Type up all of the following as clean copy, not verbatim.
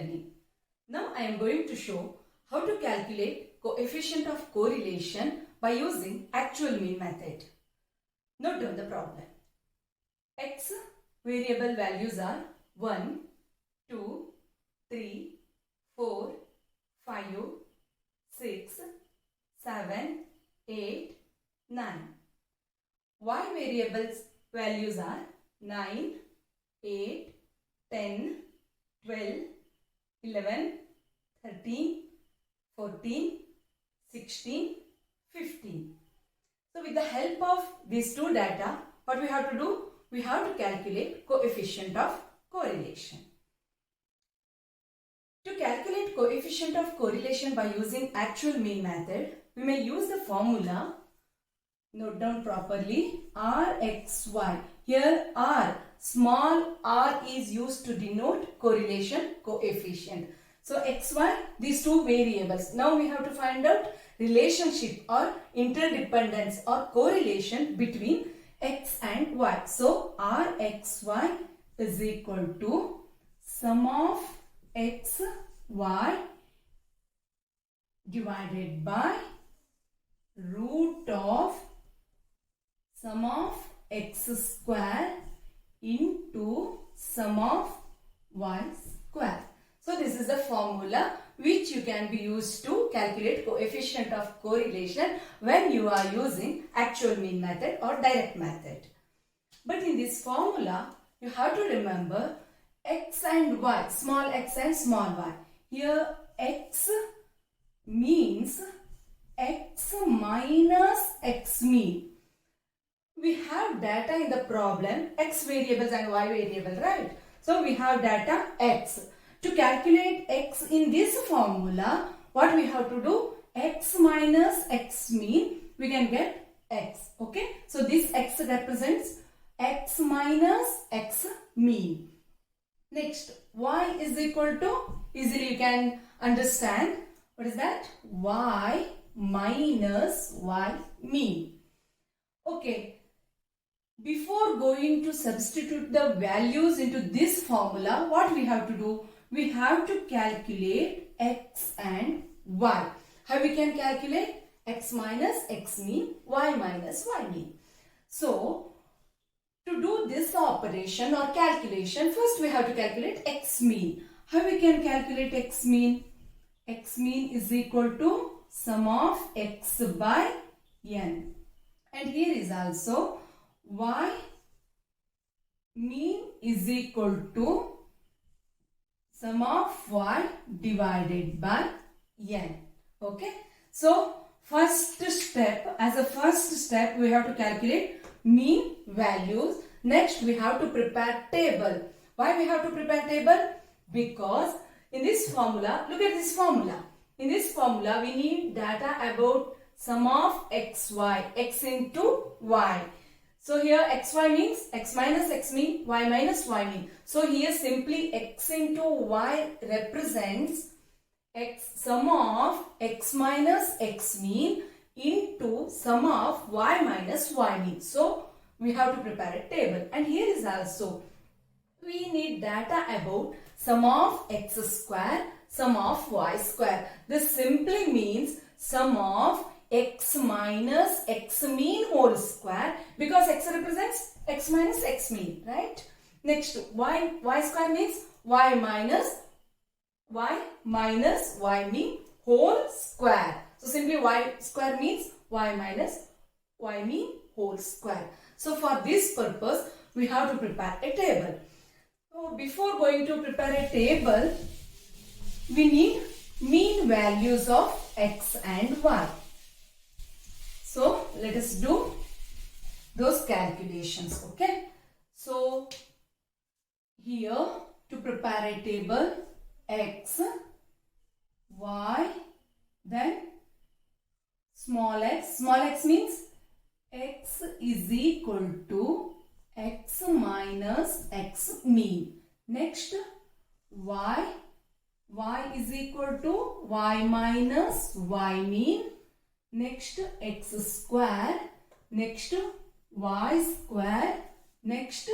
learning. Now I am going to show how to calculate coefficient of correlation by using actual mean method. Note down the problem. X variable values are 1, 2, 3, 4, 5, 6, 7, 8, 9. Y variables values are 9, 8, 10, 12, 11, 13, 14, 16, 15. So with the help of these two data, what we have to do? We have to calculate coefficient of correlation. To calculate coefficient of correlation by using actual mean method, we may use the formula. Note down properly. Rxy. Here R, small r is used to denote correlation coefficient. So xy, these two variables. Now we have to find out relationship or interdependence or correlation between x and y. So Rxy is equal to sum of x, y divided by root of sum of x square into sum of y square. So this is the formula which you can be used to calculate coefficient of correlation when you are using actual mean method or direct method. But in this formula, you have to remember x and y, small x and small y. Here x means x minus x mean. We have data in the problem, x variables and y variable, right? So we have data x. To calculate x in this formula, what we have to do? X minus x mean, we can get x. Okay. So this x represents x minus x mean. Next, y is equal to, easily you can understand, what is that? Y minus y mean. Okay. Before going to substitute the values into this formula, what we have to do? We have to calculate x and y. How we can calculate? X minus x mean, y minus y mean. So, to do this operation or calculation, first we have to calculate x mean. How we can calculate x mean? X mean is equal to sum of x by n. And here is also y mean is equal to sum of y divided by n. Okay. So, first step, as a first step, we have to calculate mean values. Next, we have to prepare table. Why we have to prepare table? Because in this formula, look at this formula. In this formula, we need data about sum of xy, x into y. So here xy means x minus x mean, y minus y mean. So here simply x into y represents x sum of x minus x mean into sum of y minus y mean. So we have to prepare a table. And here is also, we need data about sum of x square, sum of y square. This simply means sum of x minus x mean whole square, because x represents x minus x mean, right? Next, y square means y minus y mean whole square. So simply y square means y minus y mean whole square. So for this purpose, we have to prepare a table. So before going to prepare a table, we need mean values of x and y. So let us do those calculations. Okay. So here to prepare a table, x, y, then small x. Small x means x is equal to x minus x mean. Next, y is equal to y minus y mean. Next, x square. Next, y square. Next,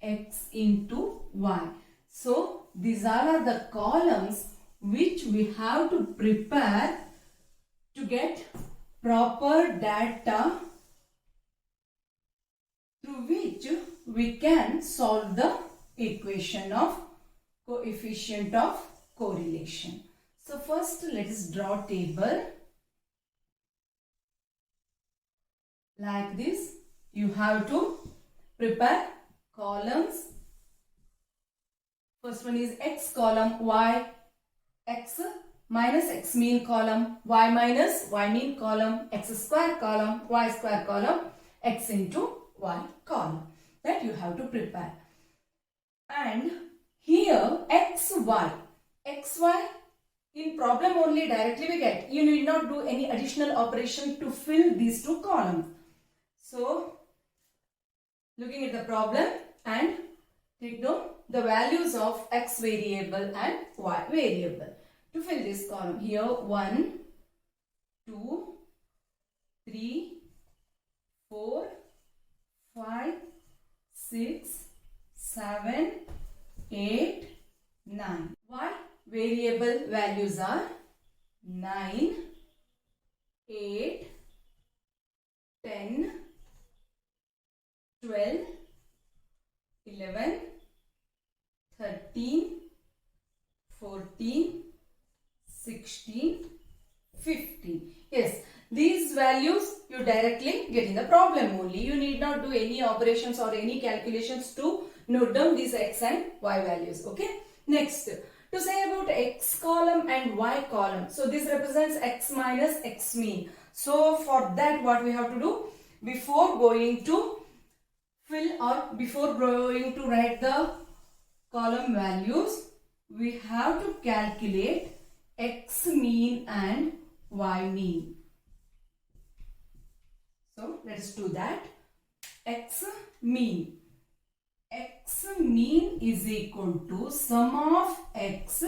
x into y. So these all are the columns which we have to prepare to get proper data through which we can solve the equation of coefficient of correlation. So first let us draw table like this. You have to prepare columns. First one is x column, y, x minus x mean column, y minus y mean column, x square column, y square column, x into y column. That you have to prepare. And here xy in problem only directly we get. You need not do any additional operation to fill these two columns. So looking at the problem and take down the values of x variable and y variable to fill this column. Here 1, 2, 3, 4, 5, 6, 7, 8, 9. Y variable values are 9, 8, 10, 12, 11, 13, 14, 16, 15. Yes, these values you directly get in the problem only. You need not do any operations or any calculations to note down these x and y values. Okay. Next, to say about x column and y column. So this represents x minus x mean. So for that what we have to do? Before going to fill or before going to write the column values, we have to calculate x mean and y mean. So let us do that. X mean. X mean is equal to sum of x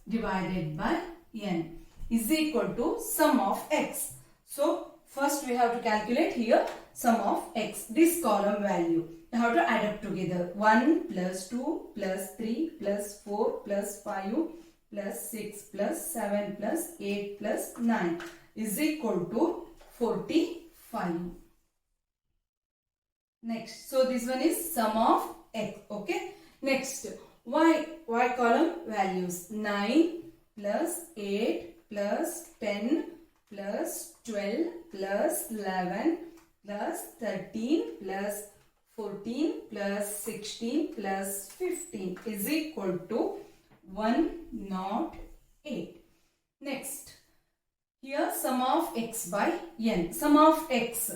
divided by n is equal to sum of x. So first we have to calculate here sum of x, this column value. You have to add up together. 1 plus 2 plus 3 plus 4 plus 5 plus 6 plus 7 plus 8 plus 9 is equal to 45. Next, so this one is sum of x. Okay. Next, y column values 9 plus 8 plus 10 plus 12 plus 11 plus 13 plus 14 plus 16 plus 15 is equal to 108. Next, here sum of x by n. Sum of x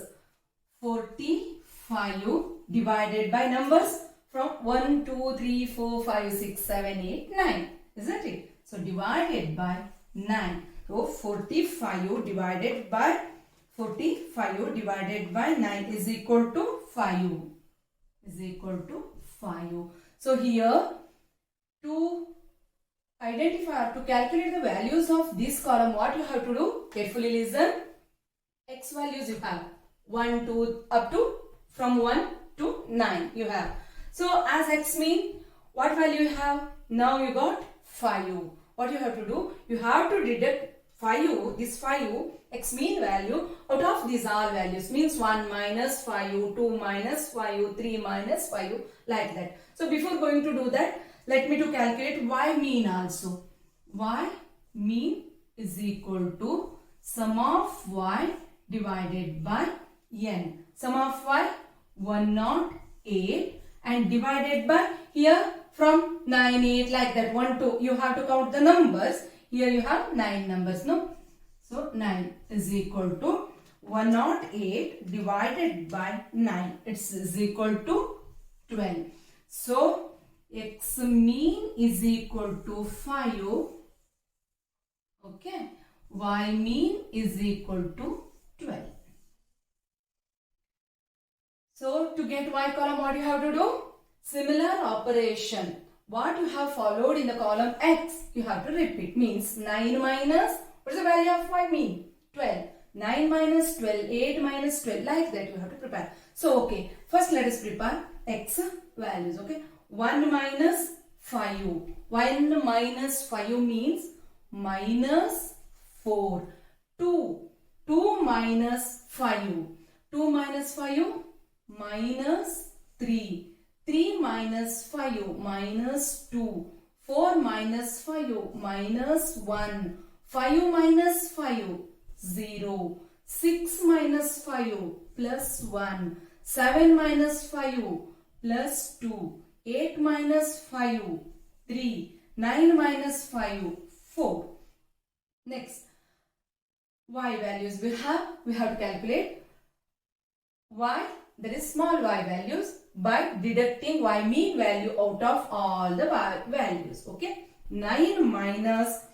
45 divided by numbers from 1, 2, 3, 4, 5, 6, 7, 8, 9. Isn't it? So divided by 9. So 45 divided by 9 is equal to 5. Is equal to 5. So here to identify, to calculate the values of this column, what you have to do? Carefully listen. X values you have 1, 2 up to from 1 to 9 you have. So as x mean, what value you have? Now you got 5. What you have to do? You have to deduct 5, this 5 x mean value out of these all values, means 1 minus 5, 2 minus 5, 3 minus 5, like that. So before going to do that, let me to calculate y mean also. Y mean is equal to sum of y divided by n. Sum of y 108 and divided by here from 9, 8, like that, 1, 2. You have to count the numbers. Here you have 9 numbers, no? So 9 is equal to 108 divided by 9. It's is equal to 12. So x mean is equal to 5. Okay. Y mean is equal to 12. So to get y column, what you have to do? Similar operation. What you have followed in the column x, you have to repeat. Means 9 minus, what is the value of y mean? 12. 9 minus 12, 8 minus 12, like that you have to prepare. So okay, first let us prepare x values. Okay, 1 minus 5. 1 minus 5 means minus 4. 2. 2 minus 5. 2 minus 5 minus 3. 3 minus 5 minus 2. 4 minus 5 minus 1. 5 minus 5 0. 6 minus 5 plus 1. 7 minus 5 plus 2. 8 minus 5 3. 9 minus 5 4. Next, y values we have to calculate y, that is small y values, by deducting y mean value out of all the y values. Okay, 9 minus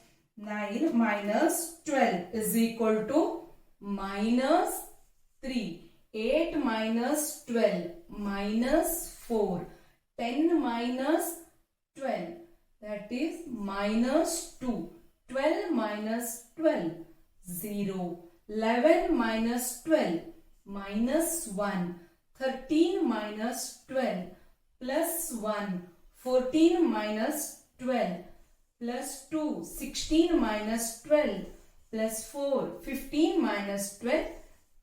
12 is equal to minus 3. 8 minus 12 minus 4. 10 minus 12, that is minus 2. 12 minus 12 0. 11 minus 12 minus 1. 13 minus 12 plus 1. 14 minus 12 plus 2. 16 minus 12 plus 4. 15 minus 12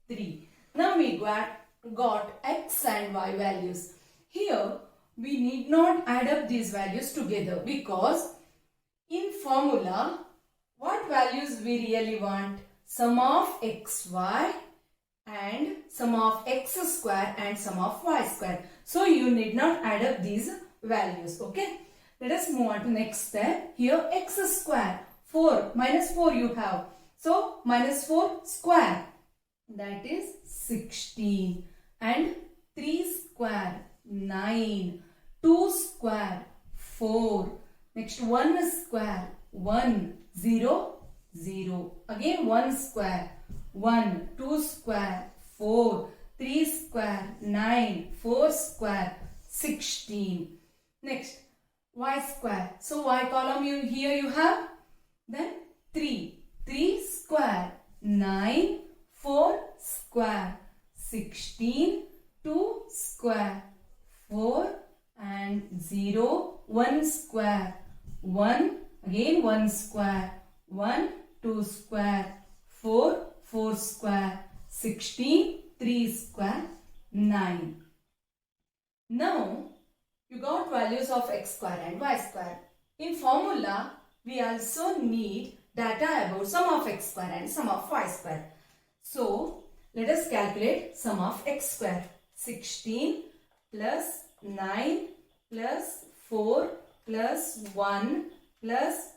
3. Now we got x and y values. Here we need not add up these values together, because in formula what values we really want? Sum of xy and sum of x square and sum of y square. So you need not add up these values. Okay. Let us move on to next step. Here x square, 4, minus 4 you have. So minus 4 square, that is 16. And 3 square, 9. 2 square, 4. Next 1 square, 1. 0, 0. Again 1 square, 1. 2 square, 4. 3 square, 9. 4 square, 16. Next y square. So y column here you have. Then 3. 3 square, 9. 4 square, 16. 2 square, 4. And 0. 1 square, 1. Again 1 square, 1. 2 square, 4. 4 square, 16. 3 square, 9. Now you got values of x square and y square. In formula we also need data about sum of x square and sum of y square. So let us calculate sum of x square. 16 plus 9 plus 4 plus 1 plus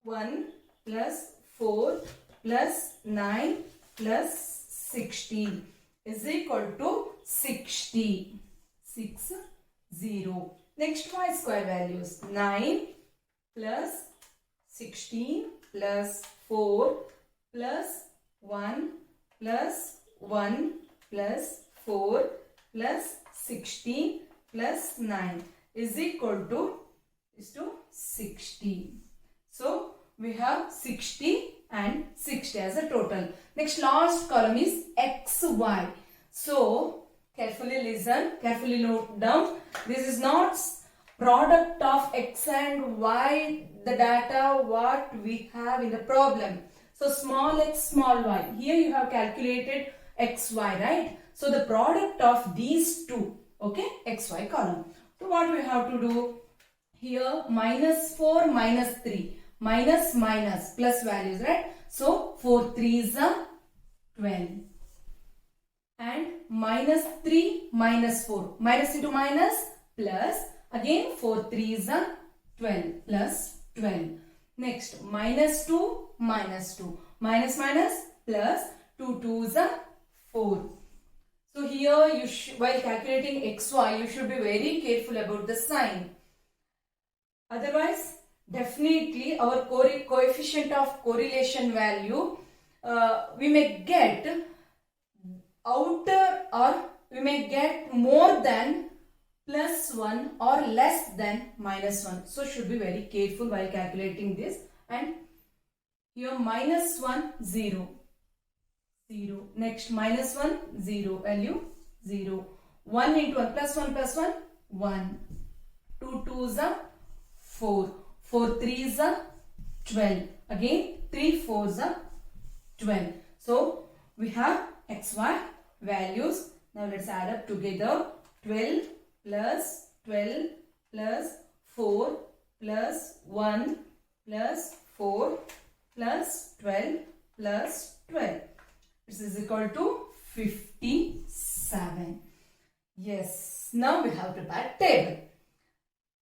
1 plus 4 plus 9 plus 16 is equal to 60. 6 0. Next y square values. 9 plus 16 plus 4 plus 1 plus 1 plus 4 plus 16 plus 9 is equal to 60. So we have 60 and 60 as a total. Next last column is xy. So carefully listen, carefully note down. This is not product of x and y, the data what we have in the problem. So small x, small y. Here you have calculated xy, right? So the product of these two, okay, xy column. So what we have to do? Here minus 4 minus 3. Minus minus plus values, right? So 4 3s are 12. And minus 3 minus 4. Minus into minus plus. Again 4 3s are 12 plus 12. Next minus 2 minus 2. Minus minus plus 2 2s are 4. So here while calculating xy you should be very careful about the sign. Otherwise definitely our coefficient of correlation value we may get outer, or we may get more than plus 1 or less than minus 1. So should be very careful while calculating this. And here minus 1 0 0. Next minus 1 0 value 0. 1 into 1 plus 1 1. 2 2s are 4. 4 3s are 12. Again 3 4s are 12. So we have xy values. Now let's add up together. 12 plus 12 plus 4 plus 1 plus 4 plus 12 plus 12. This is equal to 57. Yes. Now we have prepared table.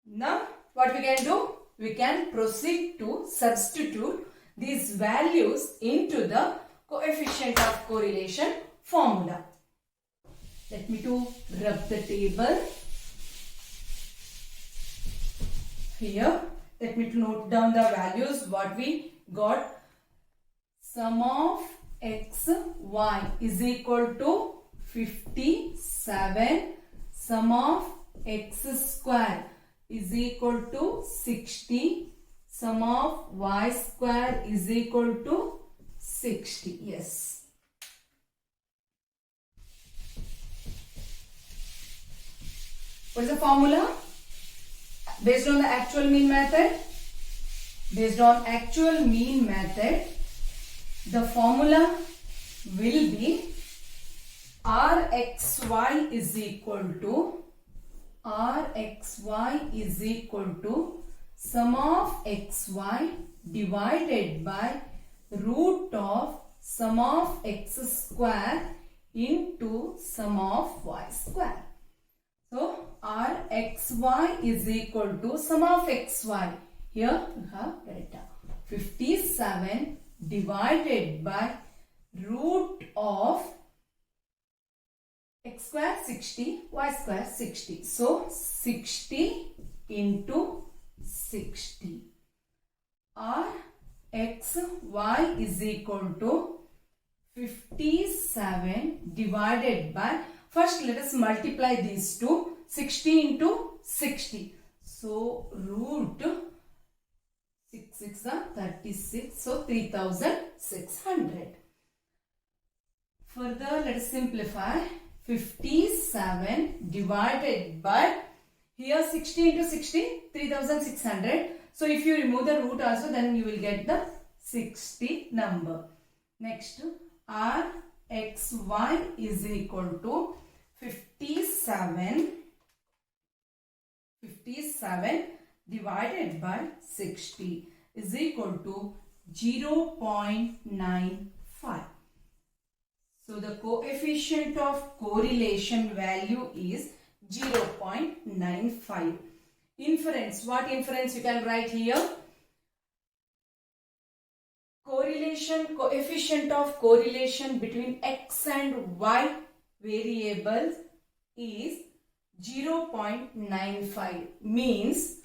Now what we can do? We can proceed to substitute these values into the coefficient of correlation formula. Let me to rub the table. Here, let me to note down the values what we got. Sum of x, y is equal to 57. Sum of x square is equal to 60. Sum of y square is equal to 60. Yes. What is the formula? Based on the actual mean method. Based on actual mean method, the formula will be Rxy is equal to sum of xy divided by root of sum of x square into sum of y square. So Rxy is equal to sum of xy. Here we have delta 57 divided by root of x square 60, y square 60. So 60 into 60. Rxy is equal to 57 divided by, first let us multiply these two, 60 into 60. So root 6 6 are 36. So 3600. Further let us simplify. 57 divided by, here 60 into 60, 3600. So if you remove the root also, then you will get the 60 number. Next, Rxy is equal to 57 divided by 60 is equal to 0.95. So the coefficient of correlation value is 0.95. Inference. What inference you can write here? Coefficient of correlation between x and y variables is 0.95. Means,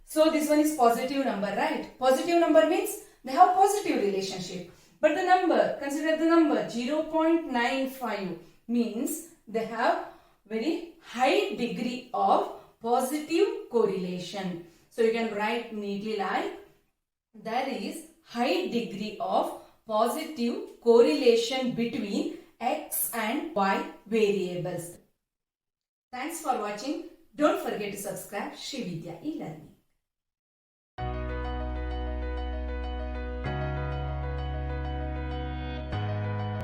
so this one is positive number, right? Positive number means they have positive relationship. But the number, consider the number 0.95 means they have very high degree of positive correlation. So you can write neatly like, there is high degree of positive correlation between x and y variables. Thanks for watching. Don't forget to subscribe Srividya e-Learning.